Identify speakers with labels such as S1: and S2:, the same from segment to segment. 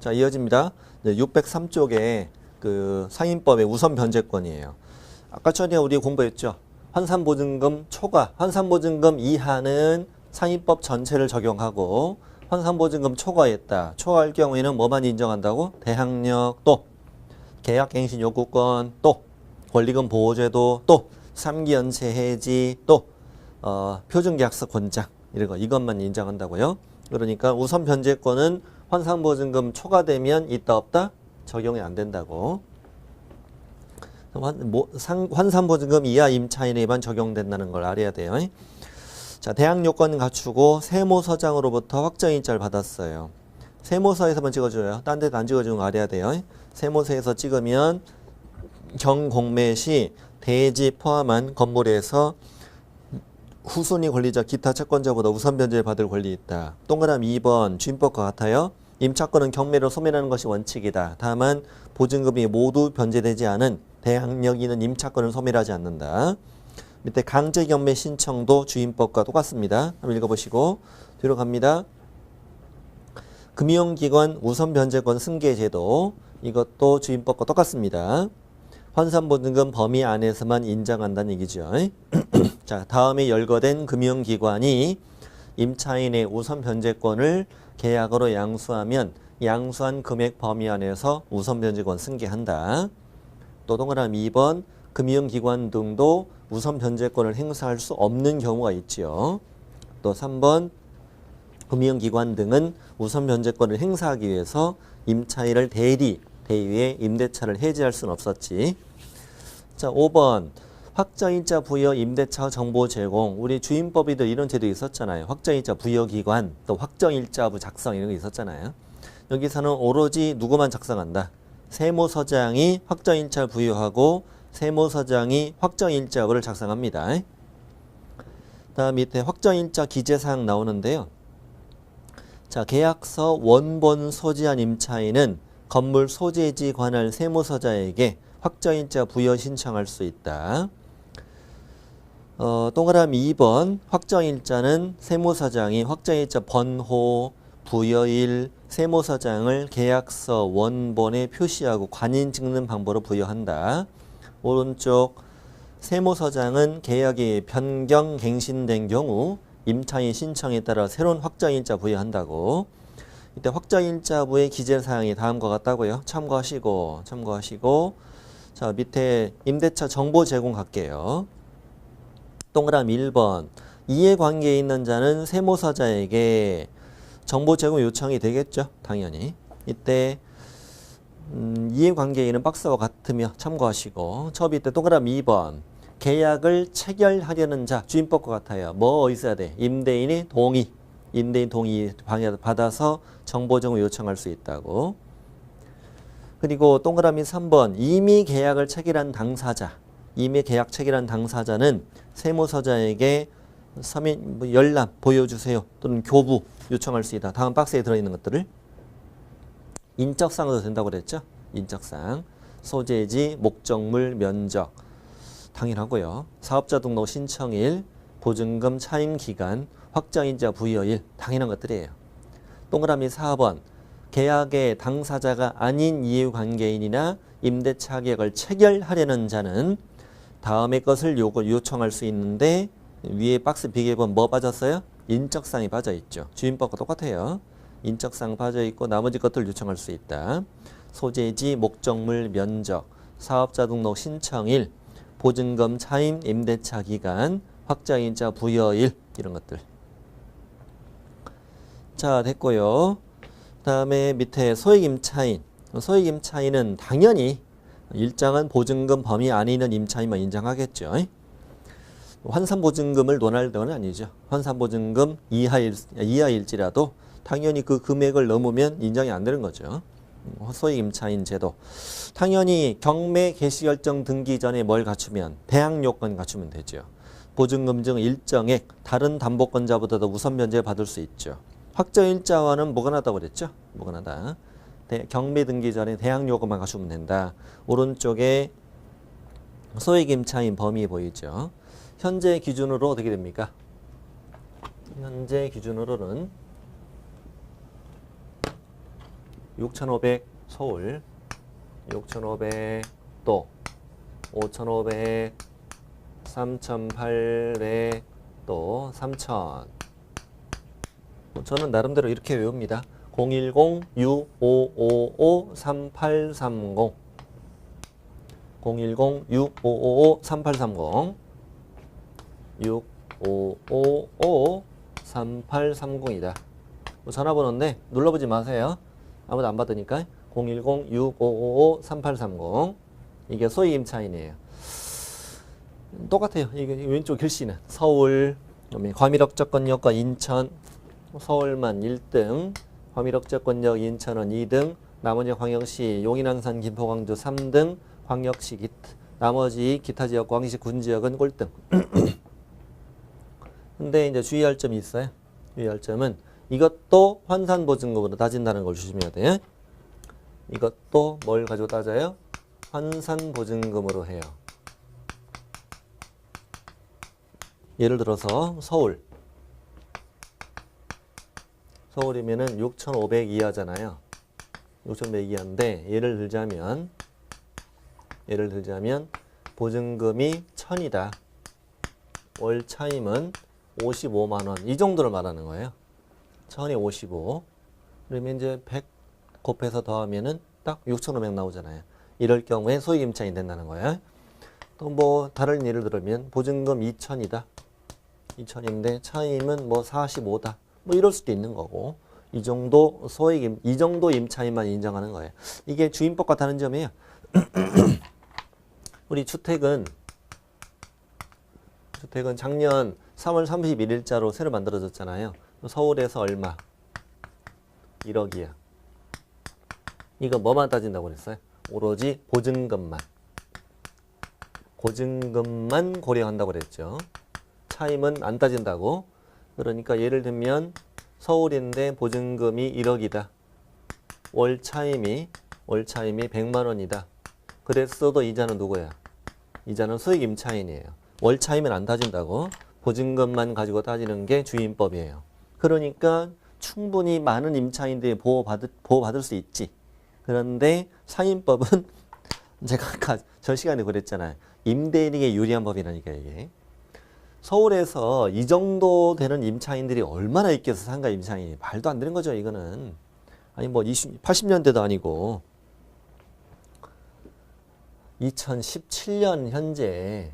S1: 자, 이어집니다. 603쪽에 그 상인법의 우선 변제권이에요. 아까 전에 우리 공부했죠. 환산보증금 초과, 환산보증금 이하는 상인법 전체를 적용하고 환산보증금 초과했다. 초과할 경우에는 뭐만 인정한다고? 대항력 또 계약갱신 요구권 또 권리금 보호제도 또 3기 연체 해지 또 표준계약서 권장 이런 거 이것만 인정한다고요. 그러니까 우선 변제권은 환산보증금 초과되면 있다 없다 적용이 안 된다고. 환산보증금 이하 임차인에만 적용된다는 걸 알아야 돼요. 자, 대항 요건 갖추고 세무서장으로부터 확정일자를 받았어요. 세무서에서만 찍어줘요. 딴 데도 안 찍어주는 거 알아야 돼요. 세무서에서 찍으면 경공매 시 대지 포함한 건물에서 후순위 권리자 기타 채권자보다 우선 변제를 받을 권리 있다. 동그라미 2번 주임법과 같아요. 임차권은 경매로 소멸하는 것이 원칙이다. 다만 보증금이 모두 변제되지 않은 대항력 있는 임차권을 소멸하지 않는다. 밑에 강제경매 신청도 주임법과 똑같습니다. 한번 읽어보시고 뒤로 갑니다. 금융기관 우선 변제권 승계제도 이것도 주임법과 똑같습니다. 환산보증금 범위 안에서만 인정한다는 얘기죠. 자, 다음에 열거된 금융기관이 임차인의 우선 변제권을 계약으로 양수하면 양수한 금액 범위 안에서 우선 변제권 승계한다. 또 동그라미 2번 금융기관 등도 우선 변제권을 행사할 수 없는 경우가 있지요. 또 3번 금융기관 등은 우선 변제권을 행사하기 위해서 임차인을 대위에 임대차를 해지할 수는 없었지. 자, 5번 확정일자 부여 임대차 정보 제공. 우리 주임법에도 이런 제도 있었잖아요. 확정일자 부여기관 또 확정일자부 작성 이런 거 있었잖아요. 여기서는 오로지 누구만 작성한다. 세무서장이 확정일자를 부여하고 세무서장이 확정일자부를 작성합니다. 다음 밑에 확정일자 기재사항 나오는데요. 자, 계약서 원본 소지한 임차인은 건물 소재지 관할 세무서자에게 확정일자 부여 신청할 수 있다. 동그라미 2번 확정일자는 세무서장이 확정일자 번호, 부여일, 세무서장을 계약서 원본에 표시하고 관인 찍는 방법으로 부여한다. 오른쪽 세무서장은 계약이 변경 갱신된 경우 임차인 신청에 따라 새로운 확정일자 부여한다고. 이때 확정일자부의 기재사항이 다음과 같다고요. 참고하시고 자, 밑에 임대차 정보 제공 갈게요. 동그라미 1번 이해관계에 있는 자는 세무서자에게 정보 제공 요청이 되겠죠. 당연히. 이때 이해관계에 있는 박스와 같으며 참고하시고 저 밑에 동그라미 2번 계약을 체결하려는 자 주임법과 같아요. 뭐 있어야 돼? 임대인의 동의. 임대인 동의 받아서 정보 제공 요청할 수 있다고. 그리고 동그라미 3번 이미 계약을 체결한 당사자. 이미 계약 체결한 당사자는 세무서자에게 열람 보여주세요 또는 교부 요청할 수 있다. 다음 박스에 들어있는 것들을 인적사항도 된다고 그랬죠. 인적사항, 소재지, 목적물, 면적 당연하고요. 사업자 등록 신청일, 보증금 차임기간, 확정일자 부여일 당연한 것들이에요. 동그라미 4번 계약의 당사자가 아닌 이해관계인이나 임대차 계약을 체결하려는 자는 다음의 것을 요청할 수 있는데 위에 박스 비계본 뭐 빠졌어요? 인적사항이 빠져있죠. 주임법과 똑같아요. 인적사항 빠져있고 나머지 것들을 요청할 수 있다. 소재지, 목적물, 면적, 사업자 등록 신청일, 보증금 차임, 임대차 기간, 확정일자 부여일 이런 것들. 자, 됐고요. 다음에 밑에 소액임차인. 소액임차인은 당연히 일정한 보증금 범위 안에 있는 임차인만 인정하겠죠. 환산보증금을 논할 건 아니죠. 환산보증금 이하일지라도 당연히 그 금액을 넘으면 인정이 안 되는 거죠. 소액임차인 제도. 당연히 경매 개시결정 등기 전에 뭘 갖추면 대항요건 갖추면 되죠. 보증금 중 일정액 다른 담보권자보다도 우선 변제를 받을 수 있죠. 확정일자와는 무관하다고 그랬죠. 무관하다. 경매 등기 전에 대항요건만 갖추면 된다. 오른쪽에 소액임차인 범위 보이죠. 현재 기준으로 어떻게 됩니까? 현재 기준으로는 6,500 서울, 6,500 또 5,500, 3,800 또 3,000. 저는 나름대로 이렇게 외웁니다. 010-6555-3830 010-6555-3830 6555-3830이다. 전화번호인데 눌러보지 마세요. 아무도 안 받으니까. 010-6555-3830 이게 소위 임차인이에요. 똑같아요. 이게 왼쪽 글씨는 서울, 과밀억조건역과 인천, 서울만 1등, 과밀억조건역 인천은 2등, 나머지 광역시 용인, 안산, 김포, 광주 3등, 광역시 나머지 기타 지역, 광역시 군지역은 꼴등. 근데 이제 주의할 점이 있어요. 주의할 점은 이것도 환산보증금으로 따진다는 걸 조심해야 돼요. 이것도 뭘 가지고 따져요? 환산보증금으로 해요. 예를 들어서 서울이면은 6,500 이하잖아요. 6,500 이하인데 예를 들자면 보증금이 1,000이다. 월 차임은 55만 원. 이 정도를 말하는 거예요. 1,000에 55. 그러면 이제 100 곱해서 더하면은 딱 6,500 나오잖아요. 이럴 경우에 소액 임차인이 된다는 거예요. 또 뭐 다른 예를 들면 보증금 2,000이다. 2,000인데 차임은 뭐 45다. 뭐 이럴 수도 있는 거고. 이 정도 이 정도 임차인만 인정하는 거예요. 이게 주임법과 다른 점이에요. 우리 주택은 작년 3월 31일자로 새로 만들어졌잖아요. 서울에서 얼마? 1억이야. 이거 뭐만 따진다고 그랬어요? 오로지 보증금만 고려한다고 그랬죠. 차임은 안 따진다고. 그러니까 예를 들면 서울인데 보증금이 1억이다. 월 차임이 100만 원이다. 그랬어도 이자는 누구야? 이자는 소액 임차인이에요. 월 차임은 안 따진다고. 보증금만 가지고 따지는 게 주임법이에요. 그러니까 충분히 많은 임차인들이 보호받을 수 있지. 그런데 상임법은 제가 아까 전 시간에 그랬잖아요. 임대인에게 유리한 법이라니까 이게. 서울에서 이 정도 되는 임차인들이 얼마나 있겠어. 상가 임차인이. 말도 안 되는 거죠 이거는. 아니 뭐 80년대도 아니고 2017년 현재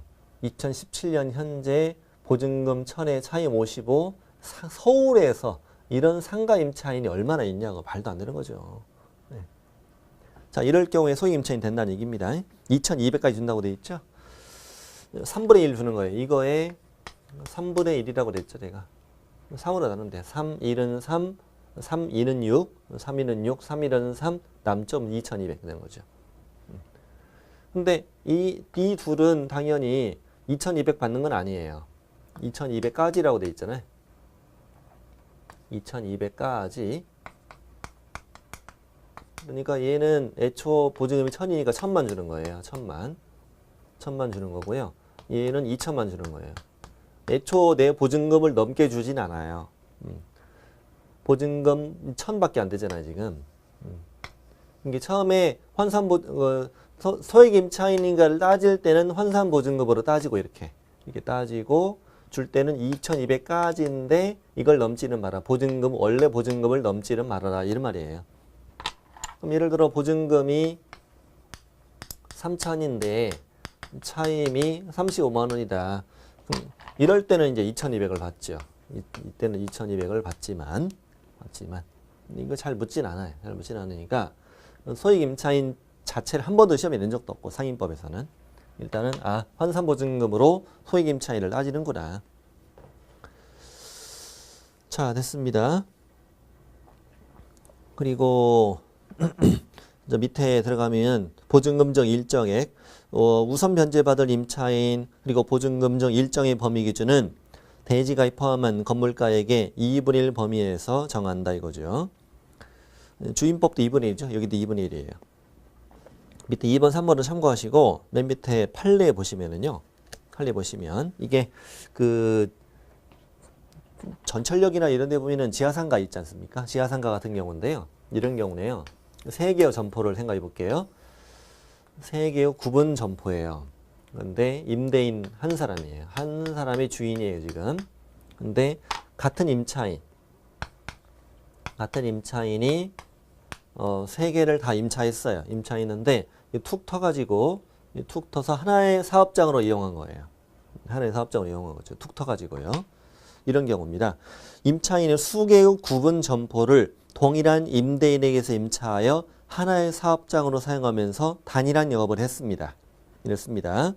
S1: 보증금 1,000에 차임 55 서울에서 이런 상가 임차인이 얼마나 있냐고. 말도 안 되는 거죠. 네. 자, 이럴 경우에 소액 임차인 된다는 얘기입니다. 2,200까지 준다고 돼 있죠. 3분의 1 주는 거예요. 이거에 3분의 1이라고 그랬죠 내가. 3으로 나누는데 3, 1은 3, 3, 2는 6, 3, 2는 6, 3, 1은 3, 남점 2,200 되는 거죠. 근데 이 둘은 당연히 2,200 받는 건 아니에요. 2,200까지라고 돼 있잖아요. 2,200까지. 그러니까 얘는 애초 보증금이 1,000이니까 1,000만 주는 거예요. 1,000만 주는 거고요. 얘는 2,000만 주는 거예요. 애초 내 보증금을 넘게 주진 않아요. 보증금 1,000밖에 안 되잖아요, 지금. 이게 처음에 소액 임차인인가를 따질 때는 환산보증금으로 따지고 이렇게 따지고 줄 때는 2,200까지인데 이걸 넘지는 마라. 원래 보증금을 넘지는 말아라. 이런 말이에요. 그럼 예를 들어 보증금이 3,000인데 차임이 35만 원이다. 그럼 이럴 때는 이제 2,200을 받죠. 이때는 2,200을 받지만 이거 잘 묻진 않아요. 잘 묻진 않으니까 소액 임차인 자체를 한 번도 시험에 낸 적도 없고 상임법에서는 일단은 환산보증금으로 소액 임차인을 따지는구나. 자, 됐습니다. 그리고 저 밑에 들어가면 보증금적 일정액, 우선 변제받을 임차인 그리고 보증금적 일정의 범위 기준은 대지가액 포함한 건물가액의 2분의 1 범위에서 정한다 이거죠. 주임법도 2분의 1이죠. 여기도 2분의 1이에요. 밑에 2번, 3번을 참고하시고 맨 밑에 판례 보시면은요. 판례 보시면 이게 그 전철역이나 이런 데 보면은 지하상가 있지 않습니까? 지하상가 같은 경우인데요. 이런 경우네요. 세 개의 점포를 생각해 볼게요. 세 개의 구분 점포예요. 그런데 임대인 한 사람이에요. 한 사람이 주인이에요, 지금. 근데 같은 임차인이 세 개를 다 임차했어요. 임차했는데 툭 터가지고 툭 터서 하나의 사업장으로 이용한 거예요. 하나의 사업장으로 이용한 거죠. 툭 터가지고요. 이런 경우입니다. 임차인의 수개의 구분 점포를 동일한 임대인에게서 임차하여 하나의 사업장으로 사용하면서 단일한 영업을 했습니다. 이렇습니다.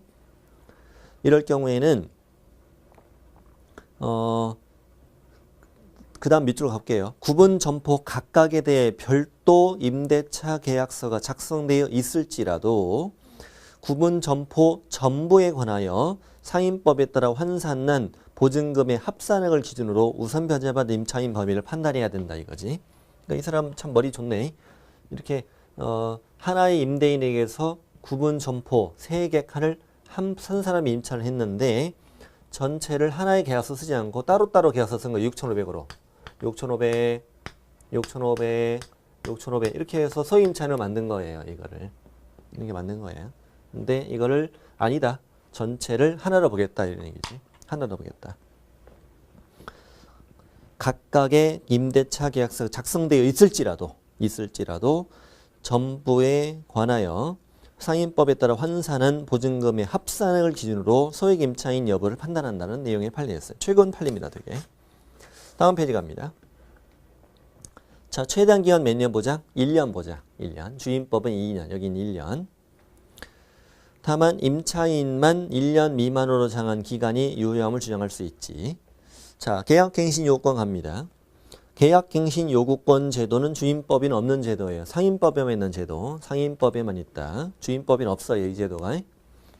S1: 이럴 경우에는 그 다음 밑으로 갈게요. 구분 점포 각각에 대해 별도 임대차 계약서가 작성되어 있을지라도 구분 점포 전부에 관하여 상임법에 따라 환산난 보증금의 합산액을 기준으로 우선 변제받은 임차인 범위를 판단해야 된다 이거지. 그러니까 이 사람 참 머리 좋네. 이렇게 하나의 임대인에게서 구분 점포 3개 칸을 한 사람이 임차를 했는데 전체를 하나의 계약서 쓰지 않고 따로따로 계약서 쓴 거 6,500으로 6,500 이렇게 해서 소임차를 만든 거예요. 이거를 이렇게 만든 거예요. 근데 이거를 아니다. 전체를 하나로 보겠다 이런 얘기지. 하나로 보겠다. 각각의 임대차 계약서 작성되어 있을지라도 전부에 관하여 상임법에 따라 환산한 보증금의 합산액을 기준으로 소액 임차인 여부를 판단한다는 내용의 판례였어요. 최근 판례입니다. 되게. 다음 페이지 갑니다. 자, 최단 기간 몇 년 보장? 1년 보장. 1년. 주임법은 2년. 여긴 1년. 다만 임차인만 1년 미만으로 정한 기간이 유효함을 주장할 수 있지. 자, 계약갱신 요구권 갑니다. 계약갱신 요구권 제도는 주임법에는 없는 제도예요. 상임법에만 있는 제도. 상임법에만 있다. 주임법에는 없어요. 이 제도가.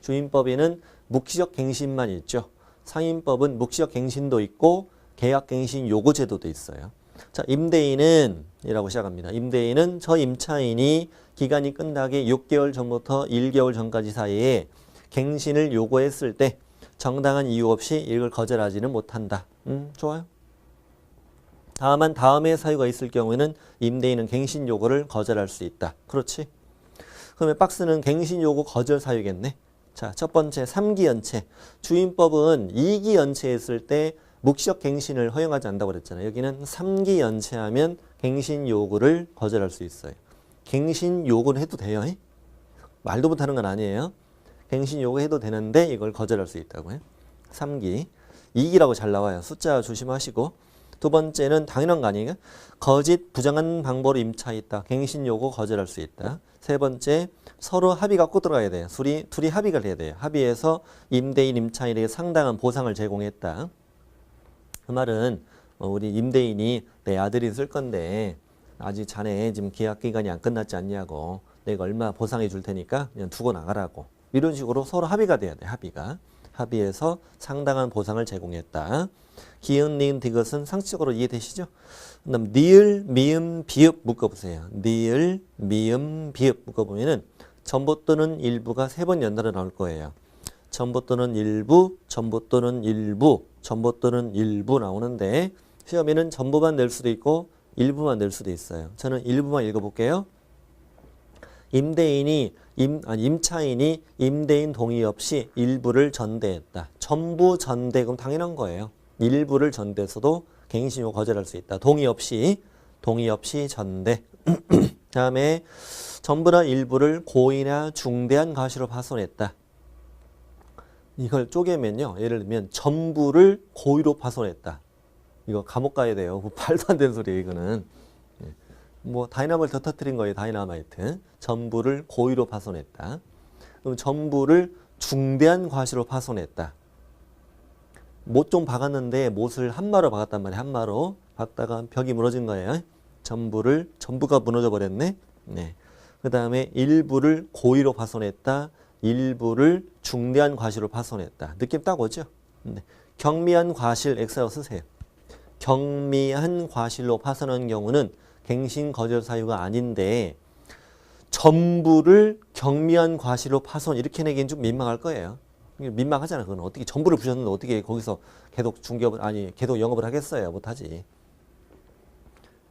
S1: 주임법에는 묵시적 갱신만 있죠. 상임법은 묵시적 갱신도 있고 계약갱신 요구 제도도 있어요. 자, 임대인은 이라고 시작합니다. 임대인은 저 임차인이 기간이 끝나기 6개월 전부터 1개월 전까지 사이에 갱신을 요구했을 때 정당한 이유 없이 이걸 거절하지는 못한다. 좋아요. 다만 다음에 사유가 있을 경우에는 임대인은 갱신 요구를 거절할 수 있다. 그렇지? 그러면 박스는 갱신 요구 거절 사유겠네. 자, 첫 번째 3기 연체. 주임법은 2기 연체했을 때 묵시적 갱신을 허용하지 않는다고 그랬잖아요. 여기는 3기 연체하면 갱신 요구를 거절할 수 있어요. 갱신 요구는 해도 돼요. 말도 못하는 건 아니에요. 갱신 요구해도 되는데 이걸 거절할 수 있다고요. 3기. 2기라고 잘 나와요. 숫자 조심하시고. 두 번째는 당연한 거 아니에요? 거짓 부정한 방법으로 임차했다. 갱신 요구 거절할 수 있다. 세 번째, 서로 합의가 꼭 들어가야 돼요. 둘이 합의가 돼야 돼요. 합의해서 임대인 임차인에게 상당한 보상을 제공했다. 그 말은 우리 임대인이 내 아들이 쓸 건데 아직 자네 지금 계약 기간이 안 끝났지 않냐고, 내가 얼마 보상해 줄 테니까 그냥 두고 나가라고, 이런 식으로 서로 합의가 돼야 돼. 합의해서 상당한 보상을 제공했다. 기은, 니은, 디귿은 상식적으로 이해되시죠? 그다음 니을, 미음, 비읍 묶어보세요. 니을, 미음, 비읍 묶어보면은 전부 또는 일부가 3번 연달아 나올 거예요. 전부 또는 일부, 전부 또는 일부, 전부 또는 일부 나오는데 시험에는 전부만 낼 수도 있고 일부만 낼 수도 있어요. 저는 일부만 읽어볼게요. 임차인이 임대인 동의 없이 일부를 전대했다. 전부 전대, 그럼 당연한 거예요. 일부를 전대해서도 갱신요구 거절할 수 있다. 동의 없이 전대. 다음에 전부나 일부를 고의나 중대한 과실로 파손했다. 이걸 쪼개면요. 예를 들면 전부를 고의로 파손했다. 이거 감옥 가야 돼요. 말도 안 되는 소리예요. 이거는. 뭐 다이나마이트 터뜨린 거예요. 다이나마이트. 전부를 고의로 파손했다. 그럼 전부를 중대한 과실로 파손했다. 못 좀 박았는데 못을 한마로 박았단 말이에요. 한마로 박다가 벽이 무너진 거예요. 전부가 무너져 버렸네. 네. 그 다음에 일부를 고의로 파손했다. 일부를 중대한 과실로 파손했다. 느낌 딱 오죠? 네. 경미한 과실 X라고 쓰세요. 경미한 과실로 파손한 경우는 갱신 거절 사유가 아닌데 전부를 경미한 과실로 파손 이렇게 내기엔 좀 민망할 거예요. 민망하잖아. 그건 어떻게 전부를 부셨는데 어떻게 거기서 계속 영업을 하겠어요? 못하지.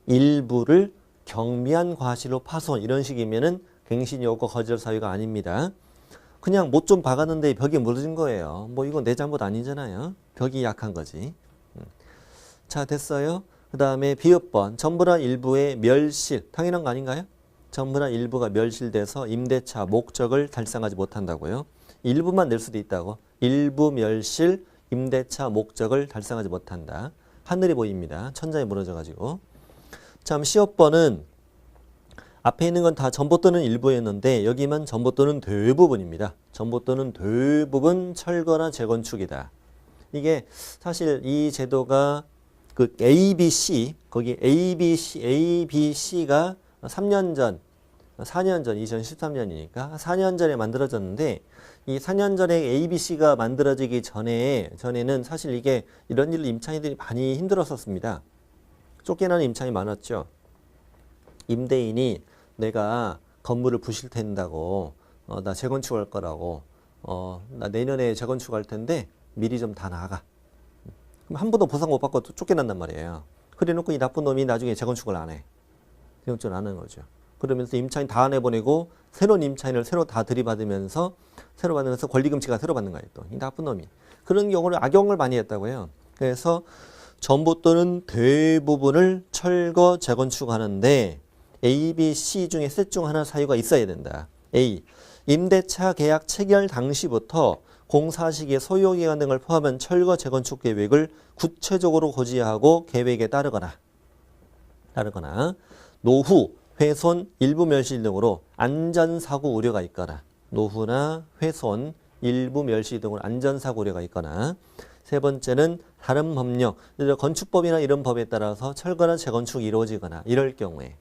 S1: 일부를 경미한 과실로 파손 이런 식이면은 갱신요구 거절 사유가 아닙니다. 그냥 못 좀 박았는데 벽이 무너진 거예요. 뭐 이건 내 잘못 아니잖아요. 벽이 약한 거지. 자, 됐어요. 그 다음에 비읍번 전부나 일부의 멸실. 당연한 거 아닌가요? 전부나 일부가 멸실돼서 임대차 목적을 달성하지 못한다고요. 일부만 낼 수도 있다고. 일부 멸실 임대차 목적을 달성하지 못한다. 하늘이 보입니다. 천장이 무너져가지고. 참 시업번은 앞에 있는 건 다 전부 또는 일부였는데 여기만 전부 또는 대부분입니다. 전부 또는 대부분 철거나 재건축이다. 이게 사실 이 제도가 그 ABC 거기 ABC가 3년 전 4년 전 2013년이니까 4년 전에 만들어졌는데 이 4년 전에 ABC가 만들어지기 전에는 사실 이게 이런 일로 임차인들이 많이 힘들었었습니다. 쫓겨나는 임차인이 많았죠. 임대인이 내가 건물을 부실된다고 나 재건축할 거라고 나 내년에 재건축할 텐데 미리 좀 다 나가. 그럼 한 번도 보상 못 받고 쫓겨난단 말이에요. 그래놓고 이 나쁜 놈이 나중에 재건축을 안 해. 재건축을 안 하는 거죠. 그러면서 임차인 다 내보내고 새로운 임차인을 새로 다 들이받으면서 새로 받으면서 권리금치가 새로 받는 거예요. 또 이 나쁜 놈이. 그런 경우를 악용을 많이 했다고요. 그래서 전부 또는 대부분을 철거 재건축하는데 A, B, C 중에 셋 중 하나 사유가 있어야 된다. A. 임대차 계약 체결 당시부터 공사 시기의 소요기간 등을 포함한 철거 재건축 계획을 구체적으로 고지하고 계획에 따르거나 노후, 훼손, 일부 멸실 등으로 안전사고 우려가 있거나 노후나 훼손, 일부 멸실 등으로 안전사고 우려가 있거나 세 번째는 다른 법령, 건축법이나 이런 법에 따라서 철거나 재건축이 이루어지거나 이럴 경우에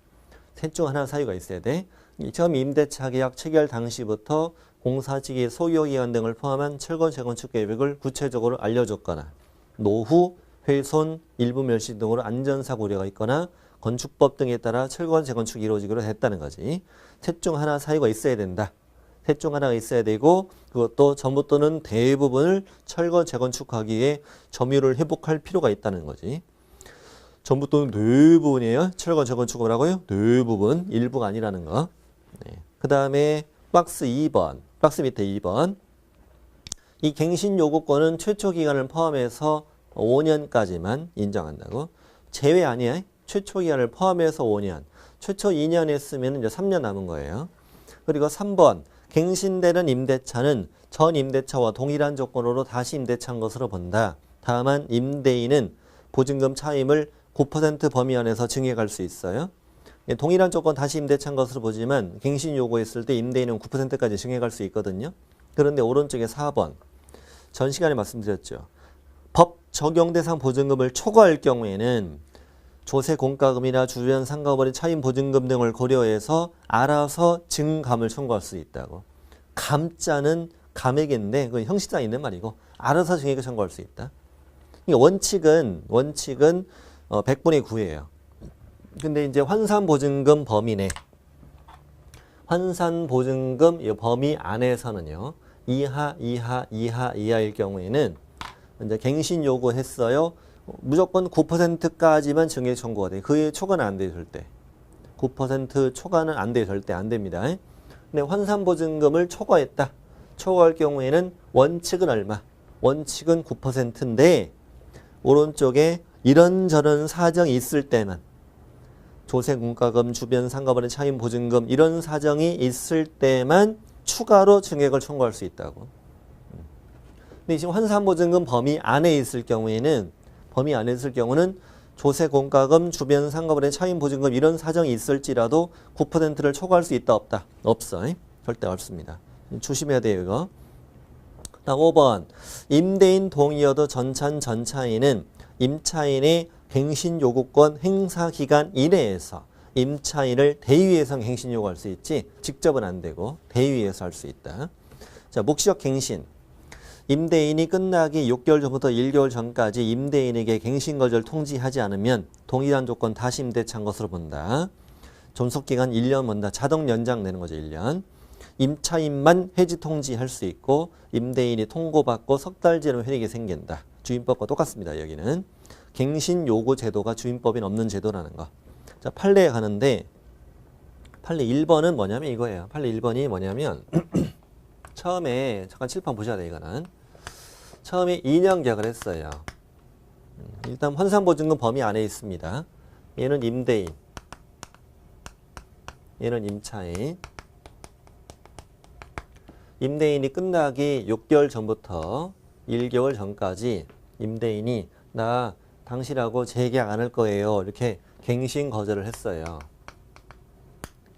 S1: 셋 중 하나 사유가 있어야 돼. 처음 임대차 계약 체결 당시부터 공사 시기 소요기간 등을 포함한 철거 재건축 계획을 구체적으로 알려줬거나 노후, 훼손, 일부 멸실 등으로 안전사고 우려가 있거나 건축법 등에 따라 철거 재건축이 이루어지기로 했다는 거지. 셋 중 하나 사유가 있어야 된다. 셋 중 하나가 있어야 되고 그것도 전부 또는 대부분을 철거 재건축하기에 점유를 회복할 필요가 있다는 거지. 전부 또는 대부분이에요. 철거 재건축을 하고요. 대부분, 일부가 아니라는 거. 네. 그 다음에 박스 2번, 박스 밑에 2번. 이 갱신 요구권은 최초 기간을 포함해서 5년까지만 인정한다고. 제외 아니야. 최초 기간을 포함해서 5년. 최초 2년 했으면 이제 3년 남은 거예요. 그리고 3번. 갱신되는 임대차는 전 임대차와 동일한 조건으로 다시 임대차한 것으로 본다. 다만 임대인은 보증금 차임을 9% 범위 안에서 증액할 수 있어요. 동일한 조건 다시 임대차한 것으로 보지만 갱신 요구했을 때 임대인은 9%까지 증액할 수 있거든요. 그런데 오른쪽에 4번. 전 시간에 말씀드렸죠. 법 적용 대상 보증금을 초과할 경우에는 조세 공과금이나 주변 상가버린 차임 보증금 등을 고려해서 알아서 증감을 청구할 수 있다고. 감자는 감액인데 그건 형식상 있는 말이고 알아서 증액을 청구할 수 있다. 원칙은 100분의 9예요. 근데 이제 환산보증금 범위 내 환산보증금 범위 안에서는요. 이하일 경우에는 이제 갱신 요구했어요. 무조건 9%까지만 증액 청구가 돼. 그 초과는 안 돼, 절대. 9% 초과는 안 돼, 절대 안 됩니다. 근데 환산보증금을 초과했다. 초과할 경우에는 원칙은 얼마? 원칙은 9%인데 오른쪽에 이런저런 사정이 있을 때만 조세 공과금, 주변 상가번의 차임 보증금 이런 사정이 있을 때만 추가로 증액을 청구할 수 있다고. 근데 지금 환산보증금 범위 안에 있을 경우는 조세 공과금, 주변 상가번의 차임 보증금 이런 사정이 있을지라도 9%를 초과할 수 있다 없다? 없어. 절대 없습니다. 조심해야 돼요 이거. 다음 5번. 임대인 동의여도 전차인은 임차인의 갱신 요구권 행사 기간 이내에서 임차인을 대위해서 갱신 요구할 수 있지 직접은 안 되고 대위해서 할 수 있다. 자, 묵시적 갱신. 임대인이 끝나기 6개월 전부터 1개월 전까지 임대인에게 갱신 거절 통지하지 않으면 동일한 조건 다시 임대차한 것으로 본다. 존속기간 1년 본다. 자동 연장되는 거죠. 1년. 임차인만 해지 통지할 수 있고 임대인이 통고받고 석 달 지나면 회익이 생긴다. 주임법과 똑같습니다. 여기는. 갱신 요구 제도가 주임법인 없는 제도라는 거. 자, 판례에 가는데 판례 1번은 뭐냐면 이거예요. 판례 1번이 뭐냐면 처음에 잠깐 칠판 보셔야 돼. 이거는 처음에 2년 계약을 했어요. 일단 환산보증금 범위 안에 있습니다. 얘는 임대인, 얘는 임차인. 임대인이 끝나기 6개월 전부터 1개월 전까지 임대인이 나 당신하고 재계약 안 할 거예요. 이렇게 갱신 거절을 했어요.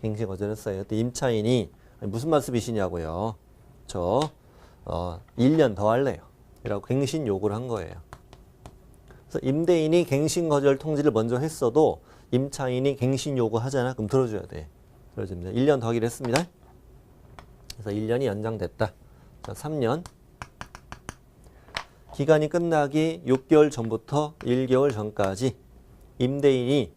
S1: 갱신 거절했어요. 그때 임차인이 무슨 말씀이시냐고요. 저 1년 더 할래요. 이라고 갱신 요구를 한 거예요. 그래서 임대인이 갱신 거절 통지를 먼저 했어도 임차인이 갱신 요구하잖아. 그럼 들어줘야 돼. 들어줍니다. 1년 더 하기로 했습니다. 그래서 1년이 연장됐다. 자, 3년. 기간이 끝나기 6개월 전부터 1개월 전까지 임대인이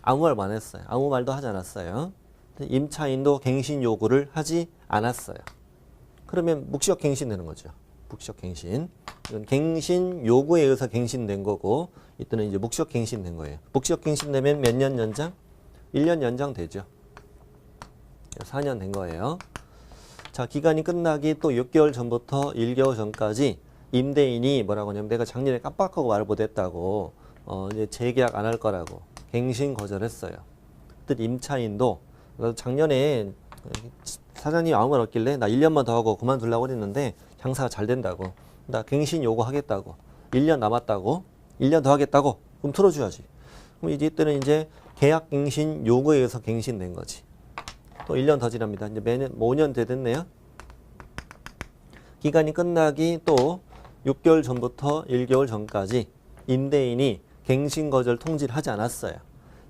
S1: 아무 말도 안 했어요. 아무 말도 하지 않았어요. 임차인도 갱신 요구를 하지 않았어요. 그러면 묵시적 갱신되는 거죠. 묵시적 갱신. 이건 갱신 요구에 의해서 갱신된 거고 이때는 이제 묵시적 갱신된 거예요. 묵시적 갱신되면 몇 년 연장? 1년 연장되죠. 4년 된 거예요. 자, 기간이 끝나기 또 6개월 전부터 1개월 전까지 임대인이 뭐라고 하냐면 내가 작년에 깜빡하고 말을 못했다고 이제 재계약 안 할 거라고 갱신 거절했어요. 그때 임차인도 작년에 사장님 아무 말 없길래 나 1년만 더 하고 그만두려고 했는데 장사가 잘 된다고 나 갱신 요구하겠다고 1년 남았다고 1년 더 하겠다고 그럼 틀어줘야지. 그럼 이제 이때는 이제 계약 갱신 요구에 의해서 갱신된 거지. 또 1년 더 지납니다. 이제 매년 5년 됐네요. 기간이 끝나기 또 6개월 전부터 1개월 전까지 임대인이 갱신 거절 통지를 하지 않았어요.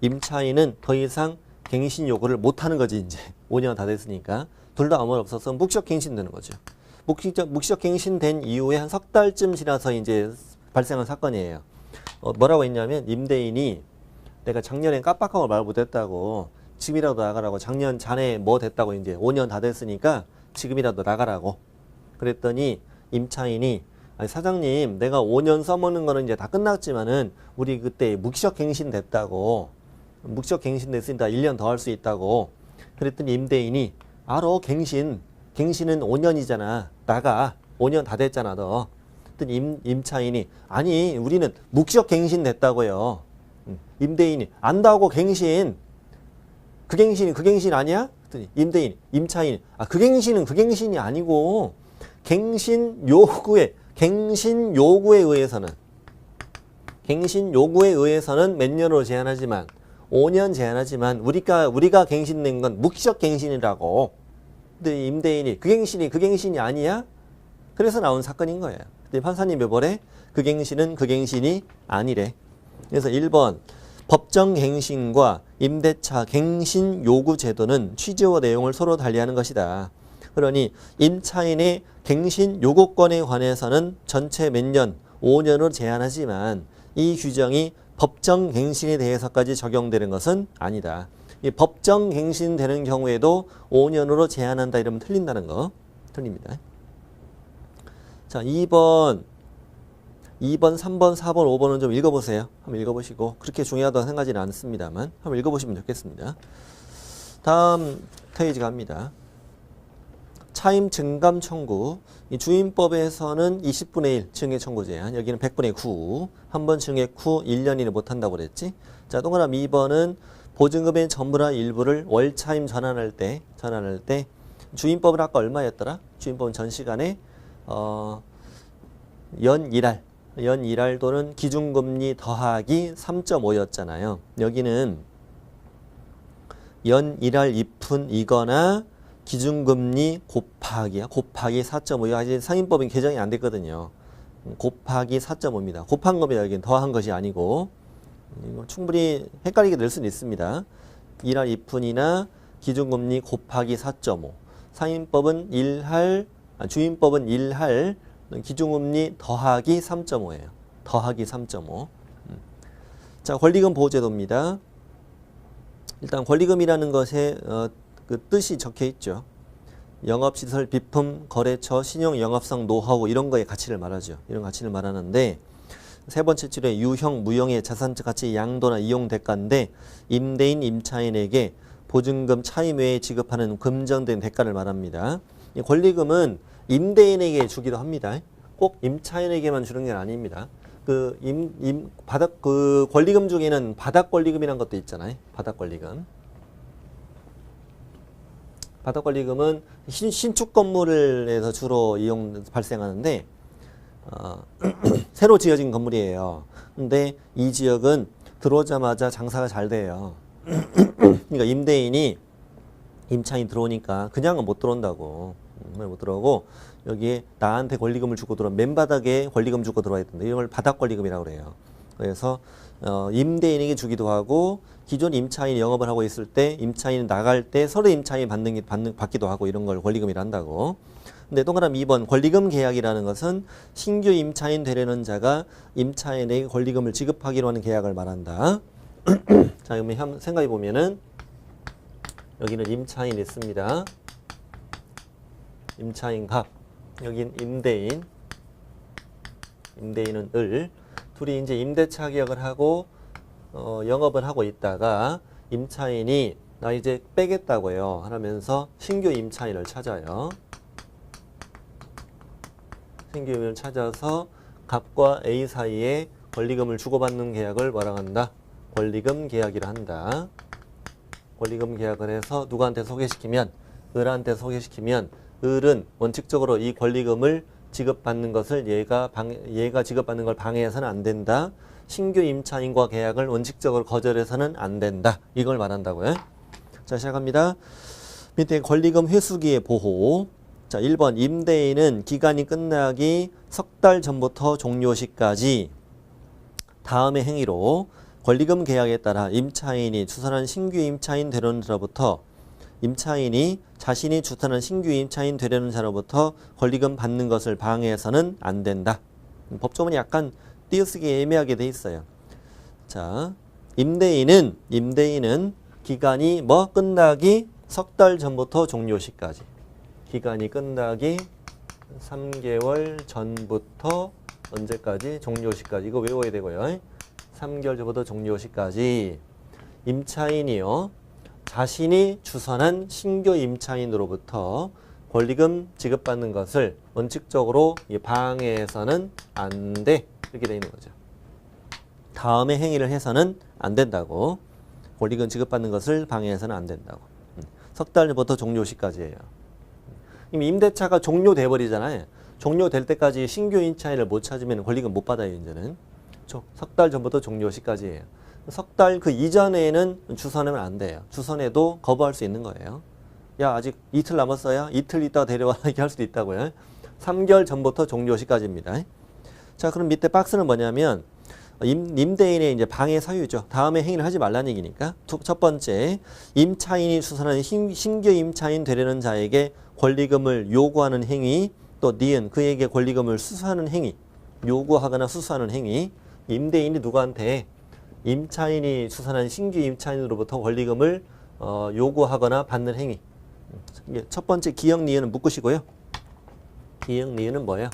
S1: 임차인은 더 이상 갱신 요구를 못 하는 거지 이제 5년 다 됐으니까 둘 다 아무 말 없어서 묵시적 갱신되는 거죠. 묵시적 갱신된 이후에 한 석 달쯤 지나서 이제 발생한 사건이에요. 뭐라고 했냐면 임대인이 내가 작년에 깜빡하고 말 못했다고 지금이라도 나가라고 작년 전에 뭐 됐다고 이제 5년 다 됐으니까 지금이라도 나가라고 그랬더니 임차인이 아니 사장님 내가 5년 써먹는 거는 이제 다 끝났지만은 우리 그때 묵시적 갱신 됐다고 묵시적 갱신 됐으니까 1년 더 할 수 있다고 그랬더니 임대인이 알아 갱신은 5년이잖아 나가 5년 다 됐잖아 너 그랬더니 임차인이 아니 우리는 묵시적 갱신 됐다고요. 임대인이 안다고 갱신 그 갱신 아니야? 그랬더니 임차인이 그 갱신이 아니고 갱신 요구에 의해서는 몇 년으로 제한하지만 5년 제한하지만 우리가 갱신된 건 묵시적 갱신이라고. 근데 임대인이 그 갱신이 아니야? 그래서 나온 사건인 거예요. 근데 판사님이 뭐래? 그 갱신이 아니래. 그래서 1번 법정 갱신과 임대차 갱신 요구 제도는 취지와 내용을 서로 달리하는 것이다. 그러니 임차인의 갱신 요구권에 관해서는 전체 몇 년, 5년으로 제한하지만 이 규정이 법정 갱신에 대해서까지 적용되는 것은 아니다. 이 법정 갱신되는 경우에도 5년으로 제한한다 이러면 틀린다는 거. 틀립니다. 자, 2번, 3번, 4번, 5번은 좀 읽어보세요. 한번 읽어보시고 그렇게 중요하다고 생각하지는 않습니다만 한번 읽어보시면 좋겠습니다. 다음 페이지 갑니다. 차임 증감 청구. 이 주임법에서는 20분의 1 증액 청구 제한. 여기는 100분의 9. 한 번 증액 후 1년 이내 못한다고 그랬지. 자, 동그라미 2번은 보증금의 전부나 일부를 월차임 전환할 때 주임법은 아까 얼마였더라? 주임법은 전 시간에 연 1할 또는 기준금리 더하기 3.5였잖아요. 여기는 연 1할 2푼이거나 기준금리 곱하기 4.5야. 아직 상임법은 개정이 안 됐거든요. 곱하기 4.5입니다. 곱한 겁니다. 여기는 더한 것이 아니고. 이거 충분히 헷갈리게 될 수는 있습니다. 1할 2푼이나 기준금리 곱하기 4.5. 상임법은 주임법은 1할 기준금리 더하기 3.5예요. 더하기 3.5. 자, 권리금 보호제도입니다. 일단 권리금이라는 것에 그 뜻이 적혀 있죠. 영업시설, 비품, 거래처, 신용, 영업상, 노하우 이런 거의 가치를 말하죠. 이런 가치를 말하는데 세 번째 질에 유형, 무형의 자산적 가치 양도나 이용 대가인데 임대인, 임차인에게 보증금 차임 외에 지급하는 금정된 대가를 말합니다. 이 권리금은 임대인에게 주기도 합니다. 꼭 임차인에게만 주는 게 아닙니다. 그 권리금 중에는 바닥 권리금이라는 것도 있잖아요. 바닥 권리금. 바닥 권리금은 신축 건물에서 주로 발생하는데 새로 지어진 건물이에요. 근데 이 지역은 들어오자마자 장사가 잘 돼요. 그러니까 임대인이 임차인 들어오니까 그냥은 못 들어온다고. 못 들어오고 여기에 나한테 권리금을 주고 들어온 맨바닥에 권리금 주고 들어와야 된다. 이걸 바닥 권리금이라고 그래요. 그래서 임대인에게 주기도 하고 기존 임차인이 영업을 하고 있을 때 임차인이 나갈 때 서로 임차인이 받기도 하고 이런 걸 권리금이라 한다고. 근데 동그라미 2번 권리금 계약이라는 것은 신규 임차인 되려는 자가 임차인에게 권리금을 지급하기로 하는 계약을 말한다. 자, 그러면 생각해 보면은 여기는 임차인 있습니다. 임차인 갑, 여긴 임대인, 임대인은 을. 둘이 이제 임대차 계약을 하고 영업을 하고 있다가 임차인이 나 이제 빼겠다고요 하면서 신규 임차인을 찾아요. 신규 임차인을 찾아서 갑과 A 사이에 권리금을 주고받는 계약을 뭐라고 한다? 권리금 계약이라 한다. 권리금 계약을 해서 누구한테 소개시키면 을한테 소개시키면 을은 원칙적으로 이 권리금을 지급받는 것을 얘가 지급받는 걸 방해해서는 안 된다. 신규 임차인과 계약을 원칙적으로 거절해서는 안 된다. 이걸 말한다고요. 자, 시작합니다. 밑에 권리금 회수기의 보호. 자, 1번 임대인은 기간이 끝나기 석 달 전부터 종료 시까지 다음의 행위로 권리금 계약에 따라 임차인이 추선한 신규 임차인 되려는 자로부터 임차인이 자신이 추천한 신규 임차인 되려는 자로부터 권리금 받는 것을 방해해서는 안 된다. 법조문이 약간 띄어쓰기 애매하게 돼 있어요. 자, 임대인은 기간이 끝나기 석 달 전부터 종료 시까지. 기간이 끝나기 3개월 전부터 언제까지? 종료 시까지. 이거 외워야 되고요. 3개월 전부터 종료 시까지 임차인이요. 자신이 추선한 신규 임차인으로부터 권리금 지급받는 것을 원칙적으로 방해해서는 안 돼. 이렇게 되어 있는 거죠. 다음에 행위를 해서는 안 된다고. 권리금 지급받는 것을 방해해서는 안 된다고. 석 달부터 종료 시까지예요. 이미 임대차가 종료돼 버리잖아요. 종료될 때까지 신규 임차인을 못 찾으면 권리금 못 받아요. 이제는. 석 달 전부터 종료 시까지예요. 석 달 그 이전에는 주선하면 안 돼요. 주선해도 거부할 수 있는 거예요. 야, 아직 이틀 남았어요. 이틀 있다가 데려와. 이렇게 할 수도 있다고요. 3개월 전부터 종료 시까지입니다. 자, 그럼 밑에 박스는 뭐냐면 임대인의 이제 방해 사유죠. 다음에 행위를 하지 말라는 얘기니까. 첫 번째, 임차인이 추선한 신규 임차인 되려는 자에게 권리금을 요구하는 행위, 또 니은 그에게 권리금을 수수하는 행위, 요구하거나 수수하는 행위. 임대인이 누구한테 임차인이 추선한 신규 임차인으로부터 권리금을 요구하거나 받는 행위. 첫 번째 기역 니은은 묶으시고요. 기역 니은은 뭐예요?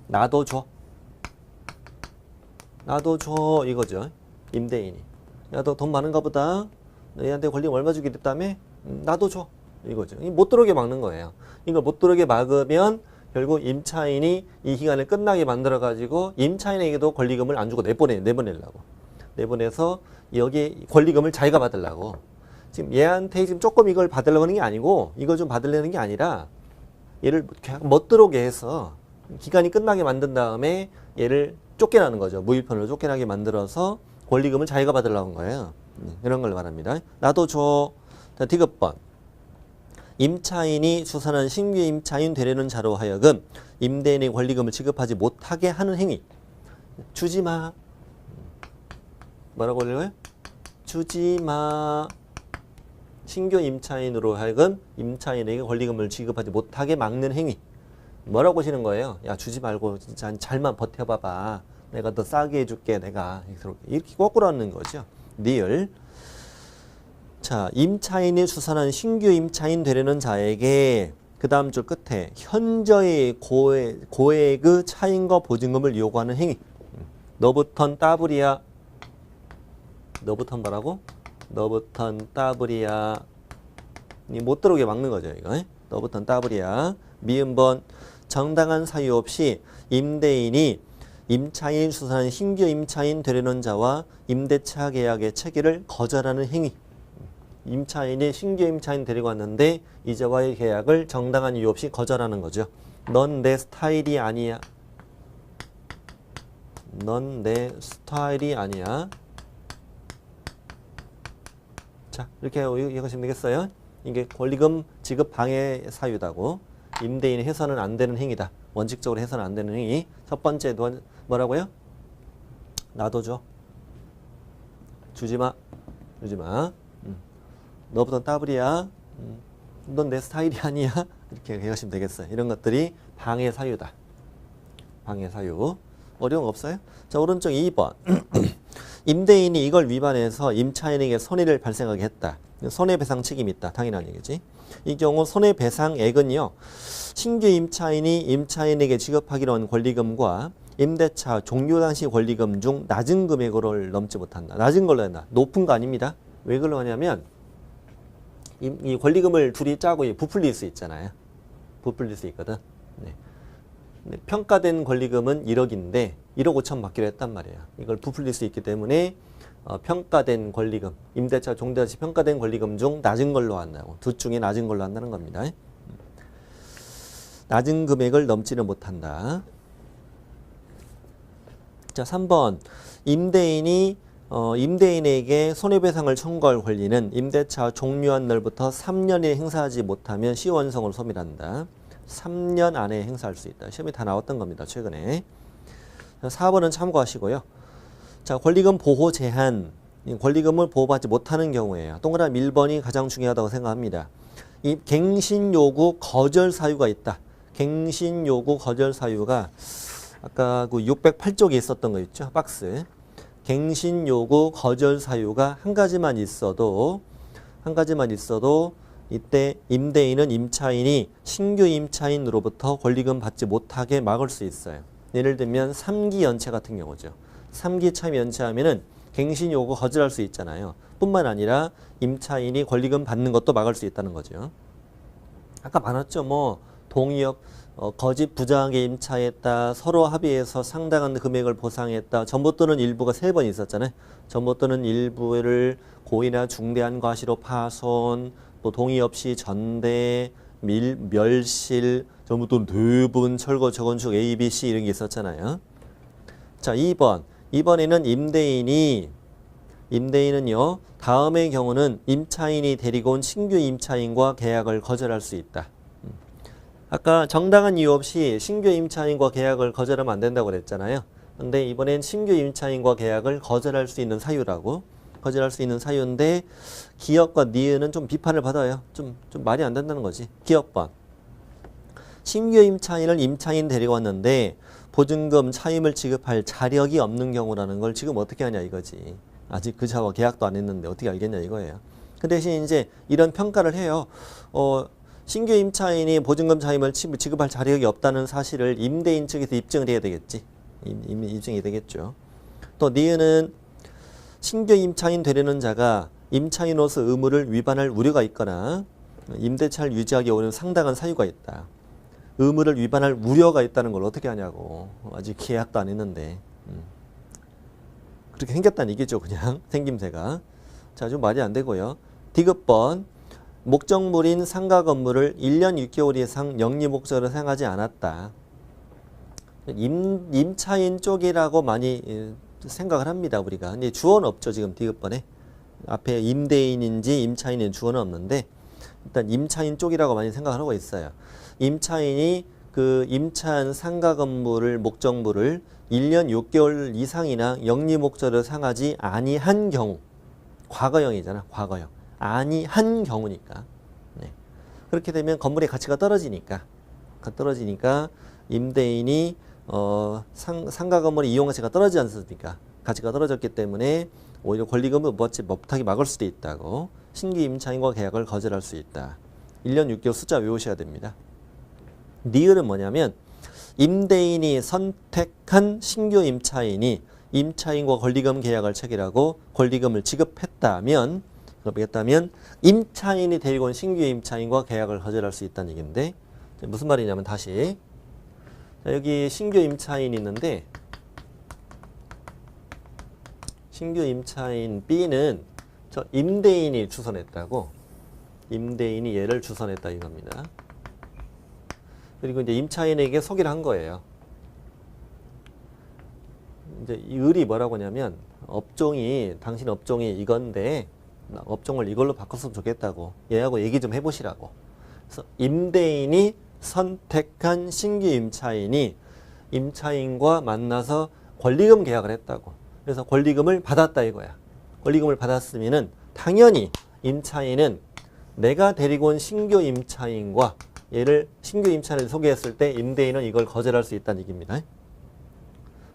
S1: 나도 줘. 나도 줘 이거죠. 임대인이. 야, 너 돈 많은가 보다. 너희한테 권리금 얼마 주기로 했다며? 나도 줘. 이거죠. 못 들어오게 막는 거예요. 이걸 못 들어오게 막으면 결국 임차인이 이 기간을 끝나게 만들어가지고 임차인에게도 권리금을 안 주고 내보내려고. 내보내서 여기 권리금을 자기가 받으려고. 지금 얘한테 지금 조금 이걸 받으려고 하는 게 아니고 이걸 좀 받으려는 게 아니라 얘를 못 들어오게 해서 기간이 끝나게 만든 다음에 얘를 쫓겨나는 거죠. 무일편으로 쫓겨나게 만들어서 권리금을 자기가 받으려고 한 거예요. 이런 걸 말합니다. 나도 줘. 자, 디귿번. 임차인이 추선한 신규 임차인 되려는 자로 하여금 임대인의 권리금을 지급하지 못하게 하는 행위. 주지 마. 뭐라고 올려요? 주지 마. 신규 임차인으로 하여금 임차인에게 권리금을 지급하지 못하게 막는 행위. 뭐라고 하시는 거예요? 야, 주지 말고 진짜 잘만 버텨봐봐. 내가 더 싸게 해줄게. 내가 이렇게 거꾸로 하는 거죠. 리얼. 자, 임차인이 추선한 신규 임차인 되려는 자에게 그 다음 줄 끝에 현저히 고액의 차임과 보증금을 요구하는 행위. 너부턴 따블이야. 너부턴 뭐라고? 너부턴 따블이야. 못 들어오게 막는 거죠. 이거. 너부터는 따블이야. 미음번 정당한 사유 없이 임대인이 임차인 수선한 신규 임차인 되려는 자와 임대차 계약의 체결을 거절하는 행위. 임차인이 신규 임차인 데리고 왔는데 이자와의 계약을 정당한 이유 없이 거절하는 거죠. 넌 내 스타일이 아니야. 넌 내 스타일이 아니야. 자, 이렇게 이해하시면 되겠어요? 이게 권리금 지급 방해 사유다고. 임대인이 해서는 안 되는 행위다. 원칙적으로 해서는 안 되는 행위. 첫 번째 뭐라고요? 놔둬줘. 주지마. 주지마. 너보다 따블이야. 넌 내 스타일이 아니야. 이렇게 이해하시면 되겠어요. 이런 것들이 방해 사유다. 방해 사유. 어려운 거 없어요? 자, 오른쪽 2번. 임대인이 이걸 위반해서 임차인에게 손해를 발생하게 했다. 손해배상 책임이 있다. 당연한 얘기지. 이 경우 손해배상액은요. 신규 임차인이 임차인에게 지급하기로 한 권리금과 임대차 종료 당시 권리금 중 낮은 금액을 넘지 못한다. 낮은 걸로 한다. 높은 거 아닙니다. 왜 그러냐면 이 권리금을 둘이 짜고 부풀릴 수 있잖아요. 부풀릴 수 있거든. 네. 평가된 권리금은 1억인데 1억 5천 받기로 했단 말이에요. 이걸 부풀릴 수 있기 때문에 평가된 권리금, 임대차 종료 시 평가된 권리금 중 낮은 걸로 한다고. 둘 중에 낮은 걸로 한다는 겁니다. 낮은 금액을 넘지는 못한다. 자, 3번. 임대인에게 손해배상을 청구할 권리는 임대차 종료한 날부터 3년에 행사하지 못하면 시효원성으로 소멸한다. 3년 안에 행사할 수 있다. 시험에 다 나왔던 겁니다. 최근에. 4번은 참고하시고요. 자, 권리금 보호 제한. 권리금을 보호받지 못하는 경우에요. 동그라미 1번이 가장 중요하다고 생각합니다. 이 갱신 요구 거절 사유가 있다. 갱신 요구 거절 사유가 아까 그 608쪽에 있었던 거 있죠. 박스. 갱신 요구 거절 사유가 한 가지만 있어도 이때 임대인은 임차인이 신규 임차인으로부터 권리금 받지 못하게 막을 수 있어요. 예를 들면 3기 연체 같은 경우죠. 3기 참 연체하면은 갱신 요구 거절할 수 있잖아요. 뿐만 아니라 임차인이 권리금 받는 것도 막을 수 있다는 거죠. 아까 많았죠. 뭐 동의업 거짓 부정하게 임차했다. 서로 합의해서 상당한 금액을 보상했다. 전부 또는 일부가 3번 있었잖아요. 전부 또는 일부를 고의나 중대한 과시로 파손, 또 동의 없이 전대, 멸실, 전부 또는 대부분 철거, 재건축, A, B, C 이런 게 있었잖아요. 자, 2번. 이번에는 임대인은요. 다음의 경우는 임차인이 데리고 온 신규 임차인과 계약을 거절할 수 있다. 아까 정당한 이유 없이 신규 임차인과 계약을 거절하면 안 된다고 그랬잖아요. 근데 이번엔 신규 임차인과 계약을 거절할 수 있는 사유라고. 거절할 수 있는 사유인데 기업과 니은은 좀 비판을 받아요. 좀 말이 안 된다는 거지. 기업번. 신규 임차인을 임차인 데리고 왔는데 보증금 차임을 지급할 자력이 없는 경우라는 걸 지금 어떻게 하냐 이거지. 아직 그 자와 계약도 안 했는데 어떻게 알겠냐 이거예요. 그 대신 이제 이런 평가를 해요. 신규 임차인이 보증금 차임을 지급할 자력이 없다는 사실을 임대인 측에서 입증을 해야 되겠지. 입증이 되겠죠. 또 니은은 신규 임차인 되려는 자가 임차인으로서 의무를 위반할 우려가 있거나 임대차를 유지하기 어려운 상당한 사유가 있다. 의무를 위반할 우려가 있다는 걸 어떻게 하냐고. 아직 계약도 안 했는데. 그렇게 생겼다는 얘기죠. 그냥 생김새가. 자, 좀 말이 안 되고요. 디귿번. 목적물인 상가 건물을 1년 6개월 이상 영리 목적으로 사용하지 않았다. 임차인 쪽이라고 많이 생각을 합니다. 우리가. 근데 주어는 없죠. 지금 디귿번에. 앞에 임대인인지 임차인인 주어는 없는데 일단 임차인 쪽이라고 많이 생각을 하고 있어요. 임차인이 그 임차한 상가 건물을 목적물을 1년 6개월 이상이나 영리 목적으로 사용하지 아니한 경우. 과거형이잖아. 과거형. 아니한 경우니까. 네. 그렇게 되면 건물의 가치가 떨어지니까 임대인이 상가 건물의 이용 가치가 떨어지지 않습니까? 가치가 떨어졌기 때문에 오히려 권리금을 못하게 막을 수도 있다고. 신규 임차인과 계약을 거절할 수 있다. 1년 6개월 숫자 외우셔야 됩니다. 니을은 뭐냐면 임대인이 선택한 신규 임차인이 임차인과 권리금 계약을 체결하고 권리금을 지급했다면 그렇겠다면 임차인이 데리고 온 신규 임차인과 계약을 거절할 수 있다는 얘기인데 무슨 말이냐면 다시 자, 여기 신규 임차인이 있는데 신규 임차인 B는 저 임대인이 주선했다고 임대인이 얘를 주선했다 이겁니다. 그리고 이제 임차인에게 소개를 한 거예요. 이제 이 을이 뭐라고 하냐면 업종이 당신 업종이 이건데 업종을 이걸로 바꿨으면 좋겠다고 얘하고 얘기 좀 해보시라고. 그래서 임대인이 선택한 신규 임차인이 임차인과 만나서 권리금 계약을 했다고. 그래서 권리금을 받았다 이거야. 권리금을 받았으면은 당연히 임차인은 내가 데리고 온 신규 임차인과 얘를 신규 임차인을 소개했을 때 임대인은 이걸 거절할 수 있다는 얘기입니다.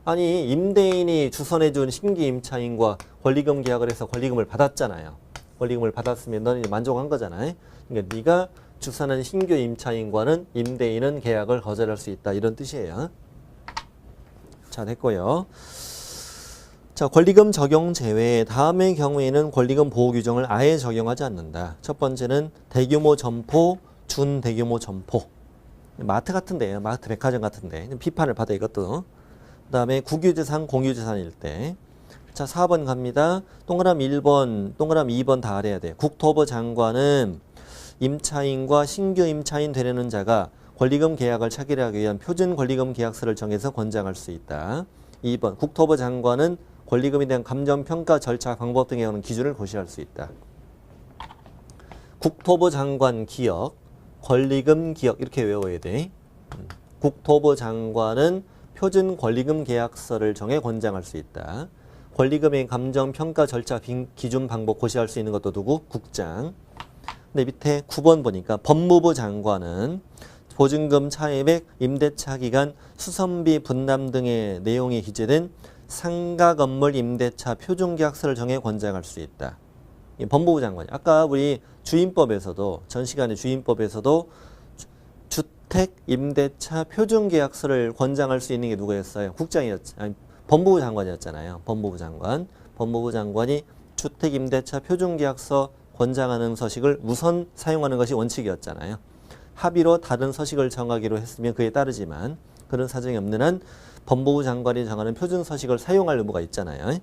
S1: 아니 임대인이 주선해준 신규 임차인과 권리금 계약을 해서 권리금을 받았잖아요. 권리금을 받았으면 너는 이제 만족한 거잖아요. 그러니까 네가 주선한 신규 임차인과는 임대인은 계약을 거절할 수 있다 이런 뜻이에요. 자 됐고요. 자 권리금 적용 제외 다음의 경우에는 권리금 보호 규정을 아예 적용하지 않는다. 첫 번째는 대규모 점포, 준대규모 점포. 마트 같은데요. 마트 백화점 같은데 비판을 받아 이것도. 그 다음에 국유재산, 공유재산일 때. 자 4번 갑니다. 동그라미 1번, 동그라미 2번 다 알아야 돼. 국토부 장관은 임차인과 신규 임차인 되려는 자가 권리금 계약을 체결하기 위한 표준 권리금 계약서를 정해서 권장할 수 있다. 2번 국토부 장관은 권리금에 대한 감정평가 절차 방법 등에 관한 기준을 고시할 수 있다. 국토부 장관 기억, 권리금 기억 이렇게 외워야 돼. 국토부 장관은 표준 권리금 계약서를 정해 권장할 수 있다. 권리금의 감정평가 절차 기준 방법 고시할 수 있는 것도 누구? 국장. 근데 밑에 9번 보니까 법무부 장관은 보증금 차액, 임대차 기간, 수선비 분담 등의 내용이 기재된 상가 건물 임대차 표준 계약서를 정해 권장할 수 있다. 이 법무부 장관이 아까 우리 주임법에서도 전 시간에 주임법에서도 주택 임대차 표준 계약서를 권장할 수 있는 게 누구였어요? 아니 법무부 장관이었잖아요. 법무부 장관. 법무부 장관이 주택 임대차 표준 계약서 권장하는 서식을 우선 사용하는 것이 원칙이었잖아요. 합의로 다른 서식을 정하기로 했으면 그에 따르지만 그런 사정이 없는 한 법무부 장관이 정하는 표준 서식을 사용할 의무가 있잖아요.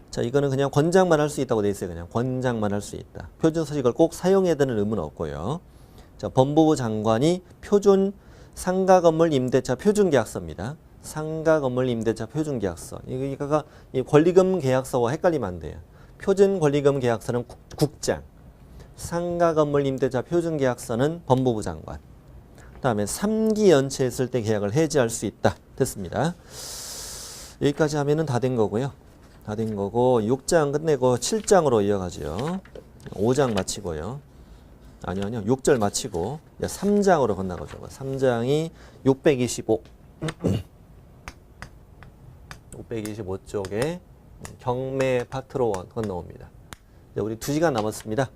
S1: 자, 이거는 그냥 권장만 할 수 있다고 돼 있어요. 그냥 권장만 할 수 있다. 표준 서식을 꼭 사용해야 되는 의무는 없고요. 자, 법무부 장관이 표준 상가 건물 임대차 표준 계약서입니다. 상가 건물 임대차 표준 계약서. 이거가 권리금 계약서와 헷갈리면 안 돼요. 표준 권리금 계약서는 국장. 상가 건물 임대차 표준 계약서는 법무부 장관. 다음에 3기 연체했을 때 계약을 해지할 수 있다. 됐습니다. 여기까지 하면은 다 된 거고요. 다 된 거고 6장 끝내고 7장으로 이어가죠. 5장 마치고요. 아니요. 6절 마치고 3장으로 건너가죠. 3장이 625. 625쪽에 경매 파트로 건너옵니다. 우리 2시간 남았습니다.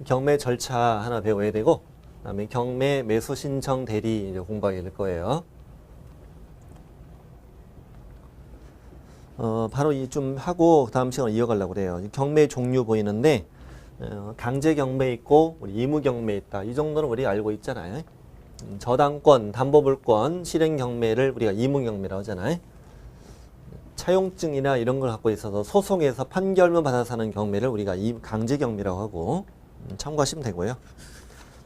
S1: 경매 절차 하나 배워야 되고 그다음에 경매 매수 신청 대리 이제 공부하게 될 거예요. 바로 이 좀 하고 다음 시간을 이어가려고 그래요. 경매 종류 보이는데 강제 경매 있고 우리 의무 경매 있다. 이 정도는 우리가 알고 있잖아요. 저당권, 담보물권, 실행 경매를 우리가 의무 경매라고 하잖아요. 차용증이나 이런 걸 갖고 있어서 소송에서 판결문 받아서 하는 경매를 우리가 강제 경매라고 하고 참고하시면 되고요.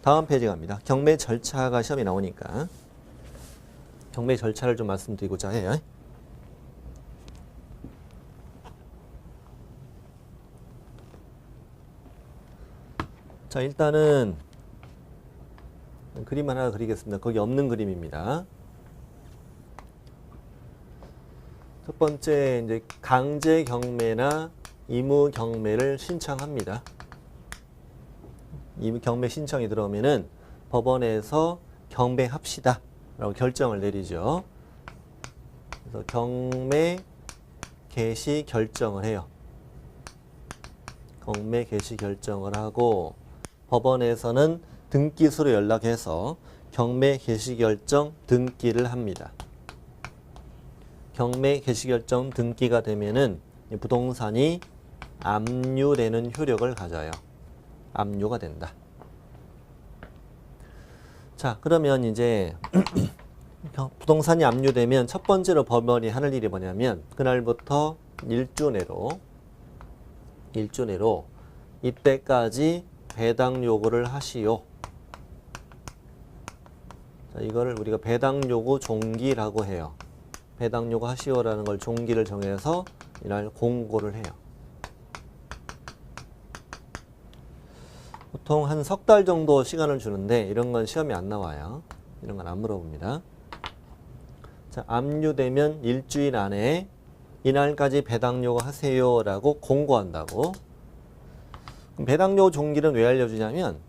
S1: 다음 페이지 갑니다. 경매 절차가 시험에 나오니까 경매 절차를 좀 말씀드리고자 해요. 자, 일단은 그림 하나 그리겠습니다. 거기 없는 그림입니다. 첫 번째 이제 강제 경매나 의무 경매를 신청합니다. 이 경매 신청이 들어오면은 법원에서 경매합시다 라고 결정을 내리죠. 그래서 경매 개시 결정을 해요. 경매 개시 결정을 하고 법원에서는 등기소로 연락해서 경매 개시 결정 등기를 합니다. 경매 개시 결정 등기가 되면은 부동산이 압류되는 효력을 가져요. 압류가 된다. 자, 그러면 이제 부동산이 압류되면 첫 번째로 법원이 하는 일이 뭐냐면 그날부터 일주 내로 이때까지 배당 요구를 하시오. 자, 이거를 우리가 배당 요구 종기라고 해요. 배당 요구 하시오라는 걸 종기를 정해서 이날 공고를 해요. 보통 한 석 달 정도 시간을 주는데 이런 건 시험에 안 나와요. 이런 건 안 물어봅니다. 자, 압류되면 일주일 안에 이날까지 배당 요구하세요 라고 공고한다고. 그럼 배당 요구 종기는 왜 알려주냐면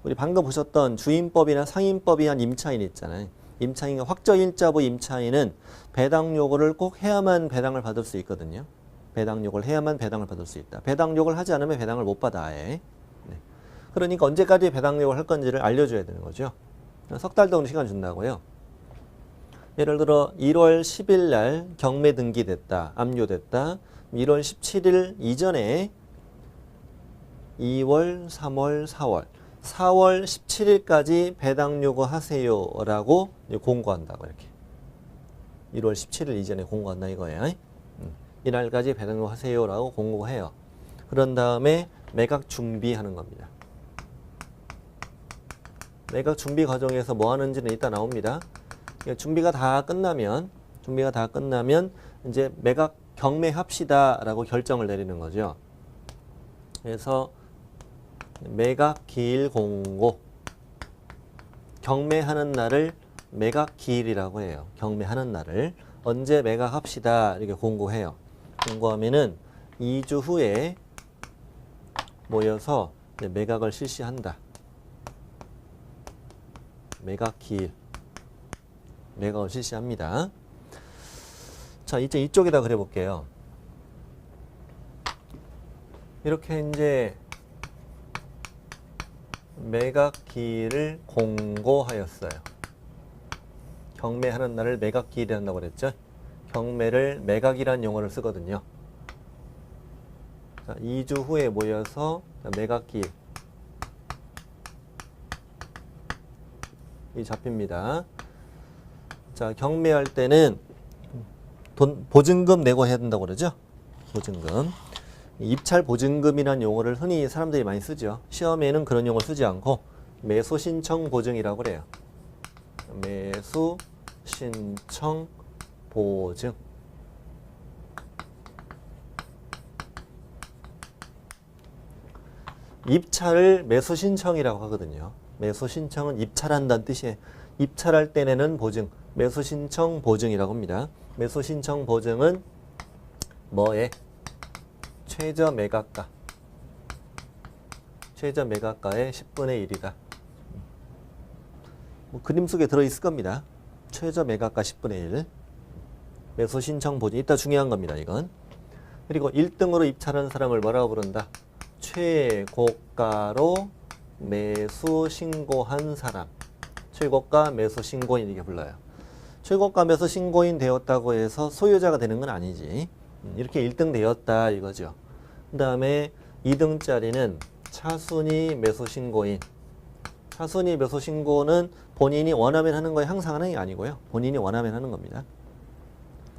S1: 우리 방금 보셨던 주임법이나 상임법이 한 임차인 있잖아요. 임차인과 확정일자부 임차인은 배당 요구를 꼭 해야만 배당을 받을 수 있거든요. 배당 요구를 해야만 배당을 받을 수 있다. 배당 요구를 하지 않으면 배당을 못 받아. 네. 그러니까 언제까지 배당 요구를 할 건지를 알려줘야 되는 거죠. 석 달 정도 시간 준다고요. 예를 들어 1월 10일 날 경매 등기됐다. 압류됐다. 1월 17일 이전에 2월, 3월, 4월 17일까지 배당 요구하세요 라고 공고한다고 이렇게. 1월 17일 이전에 공고한다 이거예요. 이날까지 배당 요구하세요 라고 공고해요. 그런 다음에 매각 준비하는 겁니다. 매각 준비 과정에서 뭐 하는지는 이따 나옵니다. 준비가 다 끝나면 이제 매각 경매합시다 라고 결정을 내리는 거죠. 그래서 매각 기일 공고, 경매하는 날을 매각 기일이라고 해요. 경매하는 날을 언제 매각합시다 이렇게 공고해요. 공고하면은 2주 후에 모여서 매각을 실시한다. 매각 기일, 매각을 실시합니다. 자, 이제 이쪽에다 그려볼게요. 이렇게 이제 매각 기일을 공고하였어요. 경매하는 날을 매각 기일이 한다고 그랬죠. 경매를 매각이라는 용어를 쓰거든요. 자, 2주 후에 모여서 매각 기일 이 잡힙니다. 자, 경매할 때는 보증금 내고 해야 된다고 그러죠. 보증금. 입찰 보증금이라는 용어를 흔히 사람들이 많이 쓰죠. 시험에는 그런 용어를 쓰지 않고 매수 신청 보증이라고 그래요. 매수 신청 보증. 입찰을 매수 신청이라고 하거든요. 매수 신청은 입찰한다는 뜻이에요. 입찰할 때 내는 보증, 매수 신청 보증이라고 합니다. 매수 신청 보증은 뭐에? 최저 매각가. 최저 매각가의 10분의 1이다. 뭐 그림 속에 들어있을 겁니다. 최저 매각가 10분의 1. 매수 신청 보증. 이따 중요한 겁니다, 이건. 그리고 1등으로 입찰하는 사람을 뭐라고 부른다? 최고가로 매수 신고한 사람. 최고가 매수 신고인 이렇게 불러요. 최고가 매수 신고인 되었다고 해서 소유자가 되는 건 아니지. 이렇게 1등 되었다 이거죠. 그 다음에 2등짜리는 차순위 매수 신고인. 차순위 매수 신고는 본인이 원하면 하는 거에 항상 하는 게 아니고요. 본인이 원하면 하는 겁니다.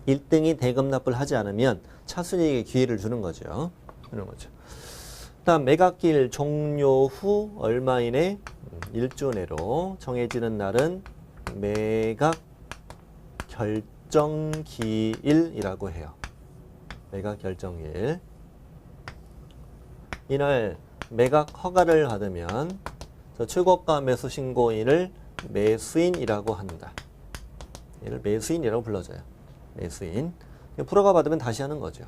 S1: 1등이 대금 납부를 하지 않으면 차순위에게 기회를 주는 거죠. 그런 거죠. 다음 매각기일 종료 후 얼마 이내 1주 내로 정해지는 날은 매각 결정기일이라고 해요. 매각 결정기일. 이날 매각 허가를 받으면 최고가 매수 신고인을 매수인이라고 한다. 얘를 매수인이라고 불러줘요. 매수인. 프로가 받으면 다시 하는 거죠.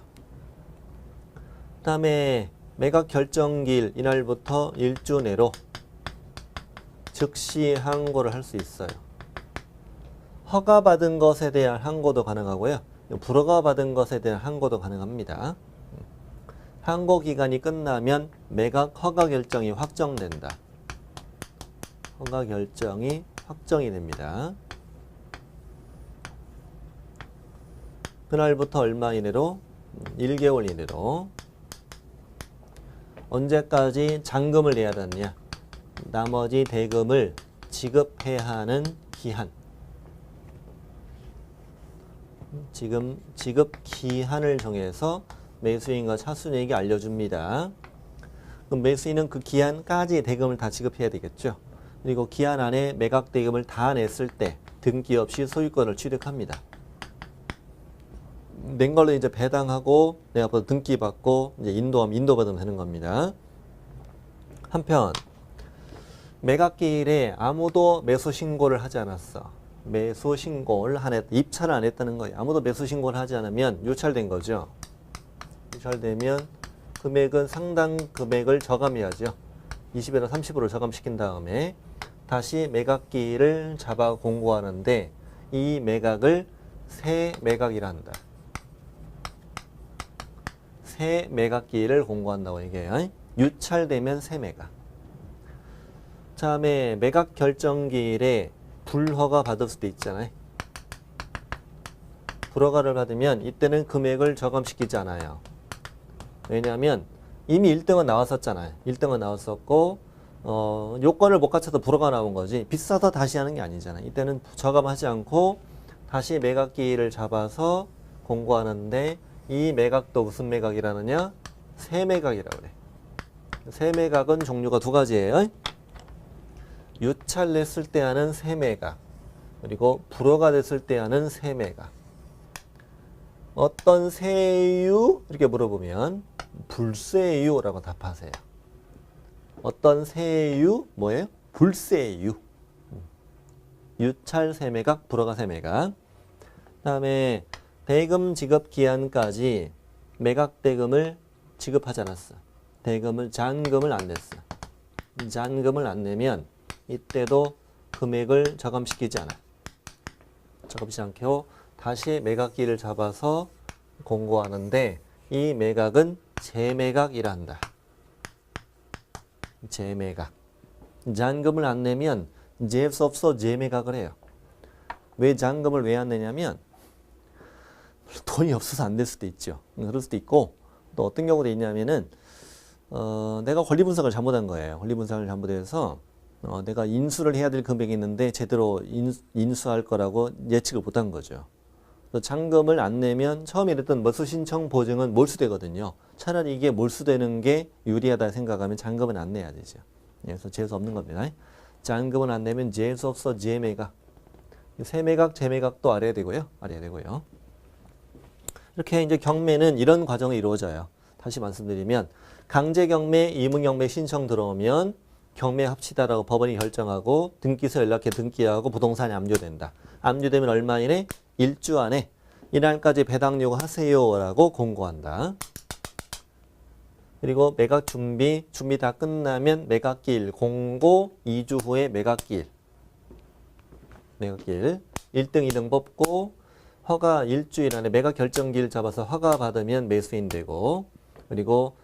S1: 그 다음에 매각 결정기일 이날부터 1주 내로 즉시 항고를 할 수 있어요. 허가받은 것에 대한 항고도 가능하고요. 불허가받은 것에 대한 항고도 가능합니다. 항고 기간이 끝나면 매각 허가 결정이 확정된다. 허가 결정이 확정이 됩니다. 그날부터 얼마 이내로? 1개월 이내로 언제까지 잔금을 내야 되느냐? 나머지 대금을 지급해야 하는 기한. 지금 지급 기한을 정해서 매수인과 차순위에게 알려줍니다. 그럼 매수인은 그 기한까지 대금을 다 지급해야 되겠죠. 그리고 기한 안에 매각 대금을 다 냈을 때 등기 없이 소유권을 취득합니다. 낸 걸로 이제 배당하고 내가 앞으로 등기 받고 이제 인도받으면 되는 겁니다. 한편 매각기일에 아무도 매수 신고를 하지 않았어. 매수 신고를 입찰을 안 했다는 거예요. 아무도 매수 신고를 하지 않으면 유찰된 거죠. 유찰되면 금액은 상당 금액을 저감해야죠. 20에서 30으로 저감시킨 다음에 다시 매각기일을 잡아 공고하는데 이 매각을 새 매각이라 한다. 새 매각기일을 공고한다고 얘기해요. 유찰되면 새 매각. 다음에 매각 결정기일에 불허가 받을 수도 있잖아요. 불허가를 받으면 이때는 금액을 저감시키지 않아요. 왜냐하면 이미 1등은 나왔었잖아요. 1등은 나왔었고 요건을 못 갖춰서 불허가 나온 거지 비싸서 다시 하는 게 아니잖아요. 이때는 저감하지 않고 다시 매각기일을 잡아서 공고하는데 이 매각도 무슨 매각이라느냐? 새 매각이라고 그래. 새 매각은 종류가 두 가지예요. 유찰 냈을 때 하는 새 매각, 그리고 불허가 됐을 때 하는 새 매각. 어떤 세유? 이렇게 물어보면 불세유라고 답하세요. 어떤 세유? 뭐예요? 불세유. 유찰 새 매각, 불허가 새 매각. 다음에 대금 지급 기한까지 매각 대금을 지급하지 않았어. 잔금을 안 냈어. 잔금을 안 내면 이때도 금액을 저감시키지 않아. 저감시키지 않고 다시 매각기를 잡아서 공고하는데 이 매각은 재매각이라 한다. 재매각. 잔금을 안 내면 재수 없어 재매각을 해요. 왜 잔금을 왜 안 내냐면 돈이 없어서 안 될 수도 있죠. 그럴 수도 있고 또 어떤 경우도 있냐면은 내가 권리 분석을 잘못한 거예요. 권리 분석을 잘못해서 내가 인수를 해야 될 금액이 있는데 제대로 인수할 거라고 예측을 못한 거죠. 잔금을 안 내면 처음에 이랬던 매수 신청 보증은 몰수되거든요. 차라리 이게 몰수되는 게 유리하다 생각하면 잔금은 안 내야 되죠. 그래서 재수 없는 겁니다. 잔금을 안 내면 재수 없어 재매각. 새매각, 재매각도 알아야 되고요. 이렇게 이제 경매는 이런 과정이 이루어져요. 다시 말씀드리면 강제 경매, 임의 경매 신청 들어오면 경매 합치다라고 법원이 결정하고 등기소 연락해 등기하고 부동산이 압류된다. 압류되면 얼마 이내? 1주 안에 이날까지 배당 요구하세요라고 공고한다. 그리고 매각 준비 다 끝나면 매각기일 공고 2주 후에 매각기일 1등, 2등 뽑고 허가 일주일 안에 매각 결정기일 잡아서 허가 받으면 매수인 되고 그리고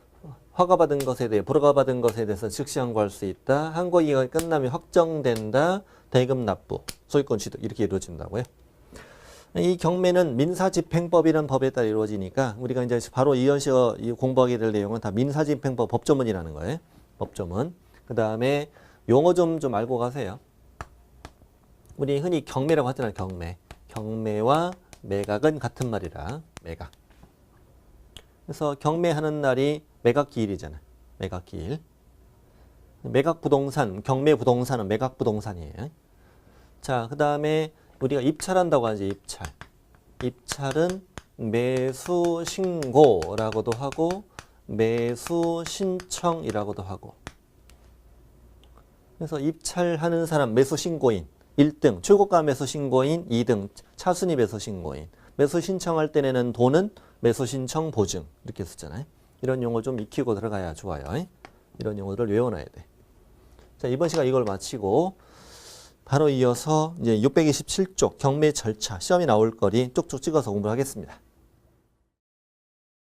S1: 허가받은 것에 대해 불허가받은 것에 대해서 즉시 항고할 수 있다. 항고 기간이 끝나면 확정된다. 대금 납부, 소유권 취득 이렇게 이루어진다고요. 이 경매는 민사집행법이라는 법에 따라 이루어지니까 우리가 이제 바로 이현 씨가 공부하게 될 내용은 다 민사집행법 법조문이라는 거예요. 법조문. 그 다음에 용어 좀 알고 가세요. 우리 흔히 경매라고 하잖아요. 경매와 매각은 같은 말이라 매각. 그래서 경매하는 날이 매각기일이잖아요. 매각기일. 매각부동산, 경매부동산은 매각부동산이에요. 자, 그 다음에 우리가 입찰한다고 하지. 입찰은 매수신고라고도 하고 매수신청이라고도 하고. 그래서 입찰하는 사람 매수신고인 1등, 출고가 매수신고인 2등, 차순위 매수신고인. 매수신청할 때 내는 돈은 매수신청 보증 이렇게 쓰잖아요. 이런 용어 좀 익히고 들어가야 좋아요. 이런 용어들을 외워놔야 돼. 자, 이번 시간 이걸 마치고 바로 이어서 이제 627쪽 경매 절차 시험이 나올 거리 쪽쪽 찍어서 공부를 하겠습니다.